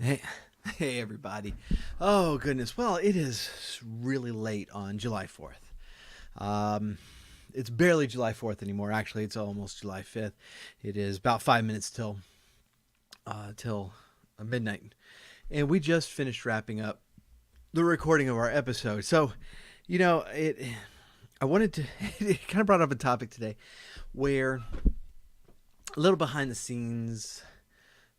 Hey, hey, everybody. Oh, goodness. Well, it is really late on July 4th. Um, it's barely July 4th anymore. Actually, it's almost July 5th. It is about 5 minutes till midnight. And we just finished wrapping up the recording of our episode. So, I wanted to, it kind of brought up a topic today where a little behind the scenes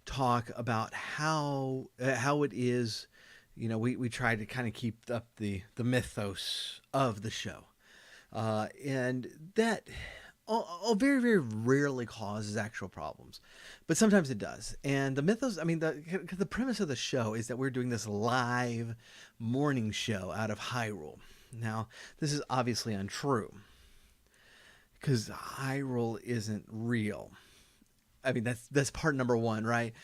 talk about how it is. We try to kind of keep up the mythos of the show, and that all very very rarely causes actual problems, but sometimes it does. And the mythos, I mean, the premise of the show is that we're doing this live morning show out of Hyrule. Now, this is obviously untrue because Hyrule isn't real. I mean, that's part number one, right?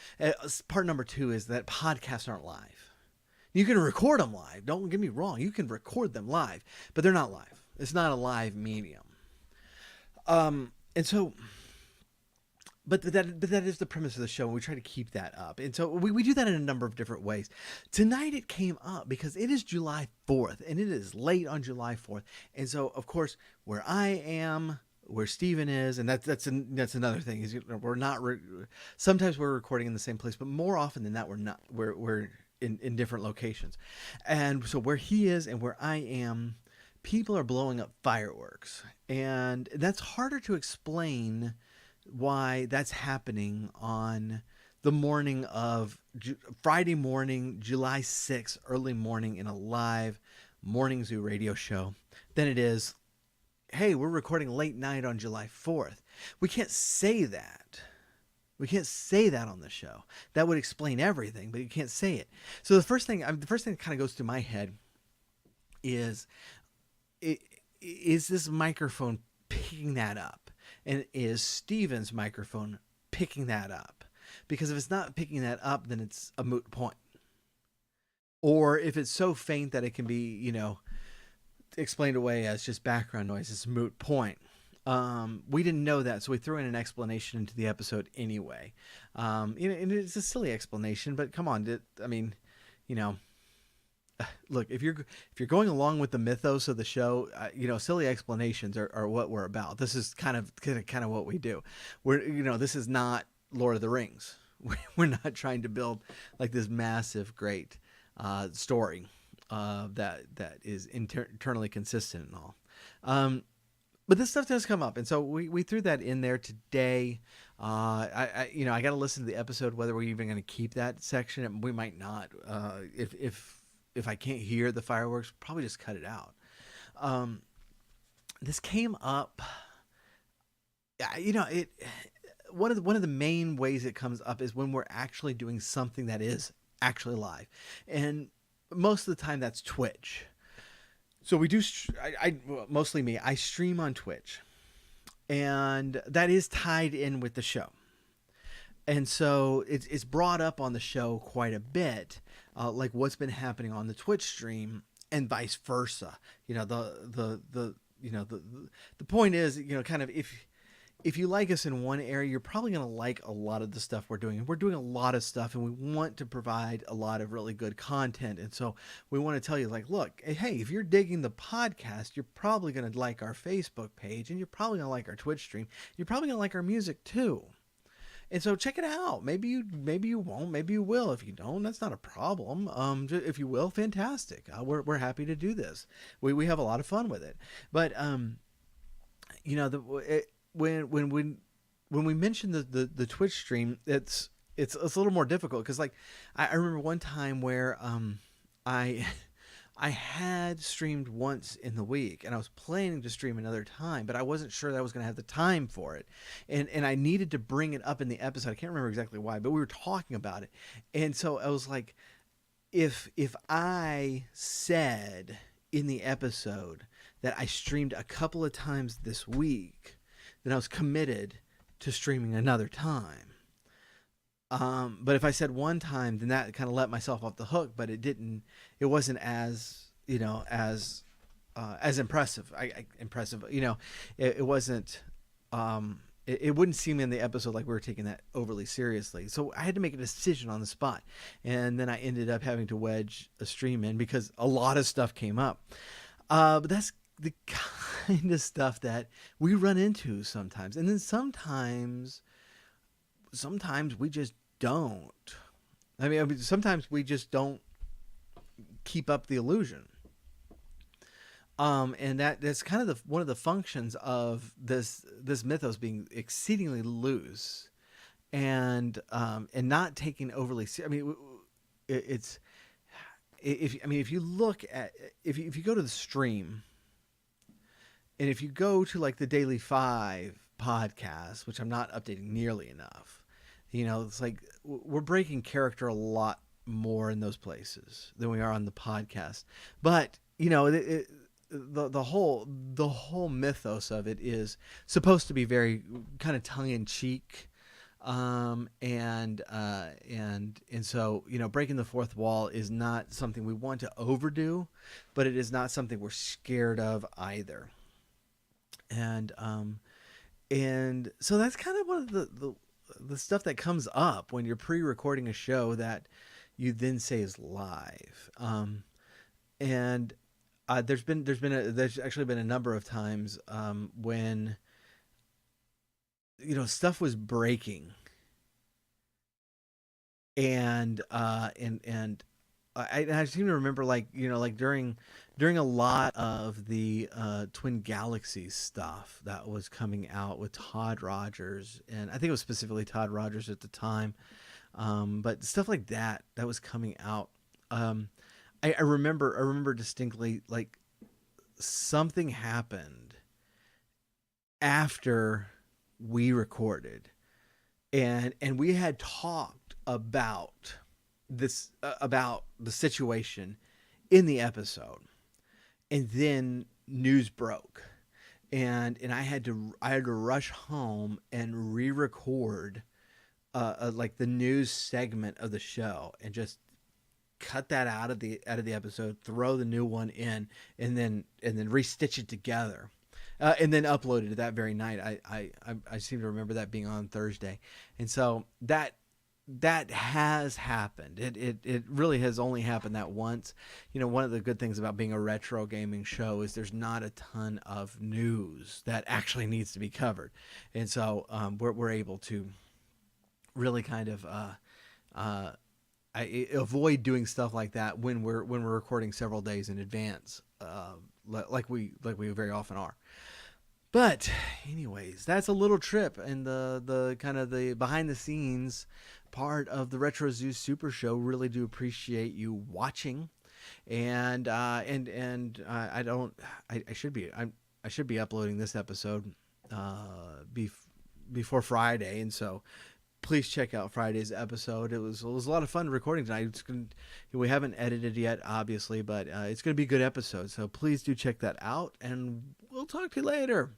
Part number two is that podcasts aren't live. You can record them live. Don't get me wrong. You can record them live, but they're not live. It's not a live medium. And so, but that is the premise of the show, and we try to keep that up. And so we do that in a number of different ways. Tonight it came up because it is July 4th, and it is late on July 4th. And so, of course, where I am, where Steven is, and that's another thing is we're not sometimes we're recording in the same place, but more often than that we're not. We're in different locations, and so where he is and where I am, people are blowing up fireworks, and that's harder to explain why that's happening on the morning of Friday morning, July 6th, early morning in a live morning zoo radio show than it is, hey, we're recording late night on July 4th. We can't say that. We can't say that on the show. That would explain everything, but you can't say it. So the first thing that kind of goes through my head is, is this microphone picking that up? And is Steven's microphone picking that up? Because if it's not picking that up, then it's a moot point. Or if it's so faint that it can be, explained away as just background noise, it's a moot point. We didn't know that, so we threw in an explanation into the episode anyway. And it's a silly explanation, but come on, I mean, you know, look, if you're going along with the mythos of the show, silly explanations are what we're about. This is kind of what we do. This is not Lord of the Rings. We're not trying to build like this massive, great story that is internally consistent and all. But this stuff does come up, and so we threw that in there today. I got to listen to the episode whether we're even going to keep that section. We might not. If I can't hear the fireworks, probably just cut it out. This came up. It one of the main ways it comes up is when we're actually doing something that is actually live, and most of the time that's Twitch. So we do. Well, mostly me. I stream on Twitch, and that is tied in with the show. And so it's brought up on the show quite a bit, like what's been happening on the Twitch stream and vice versa. The point is, kind of if you like us in one area, you're probably going to like a lot of the stuff we're doing. And we're doing a lot of stuff, and we want to provide a lot of really good content. And so we want to tell you, like, look, hey, if you're digging the podcast, you're probably going to like our Facebook page, and you're probably going to like our Twitch stream. You're probably going to like our music too. And so check it out. Maybe you won't. Maybe you will. If you don't, that's not a problem. If you will, fantastic. We're happy to do this. We have a lot of fun with it. But when we mention the Twitch stream, it's a little more difficult because like I remember one time where I I had streamed once in the week and I was planning to stream another time, but I wasn't sure that I was going to have the time for it. And I needed to bring it up in the episode. I can't remember exactly why, but we were talking about it. And so I was like, if I said in the episode that I streamed a couple of times this week, then I was committed to streaming another time. But if I said one time, then that kind of let myself off the hook. But it didn't. It wasn't as as impressive. Impressive. It wasn't. it wouldn't seem in the episode like we were taking that overly seriously. So I had to make a decision on the spot, and then I ended up having to wedge a stream in because a lot of stuff came up. But that's the kind of stuff that we run into sometimes, and then sometimes we just don't. I mean, sometimes we just don't keep up the illusion. And that's kind of one of the functions of this mythos being exceedingly loose, and not taking overly. I mean, it's if you look at if you go to the stream, and if you go to like the Daily Five podcast, which I'm not updating nearly enough, it's like we're breaking character a lot more in those places than we are on the podcast. But the whole mythos of it is supposed to be very kind of tongue in cheek, and so breaking the fourth wall is not something we want to overdo, but it is not something we're scared of either. And so that's kind of one of the stuff that comes up when you're pre-recording a show that you then say is live. And there's actually been a number of times when stuff was breaking, and I seem to remember like during a lot of the Twin Galaxies stuff that was coming out with Todd Rogers, and I think it was specifically Todd Rogers at the time, but stuff like that was coming out. I remember distinctly, like, something happened after we recorded, and we had talked about this about the situation in the episode, and then news broke, and I had to rush home and re-record like the news segment of the show, and just cut that out of the episode, throw the new one in, and then restitch it together, and then upload it that very night. I seem to remember that being on Thursday, and so that has happened. It really has only happened that once. One of the good things about being a retro gaming show is there's not a ton of news that actually needs to be covered, and so we're able to really kind of I avoid doing stuff like that when we're recording several days in advance, like we very often are. But anyways, that's a little trip and the kind of the behind the scenes part of the Retro Zoo Super Show. Really do appreciate you watching, and I should be uploading this episode before Friday, and so please check out Friday's episode. It was a lot of fun recording tonight. We haven't edited yet, obviously, but it's going to be a good episode. So please do check that out, and we'll talk to you later.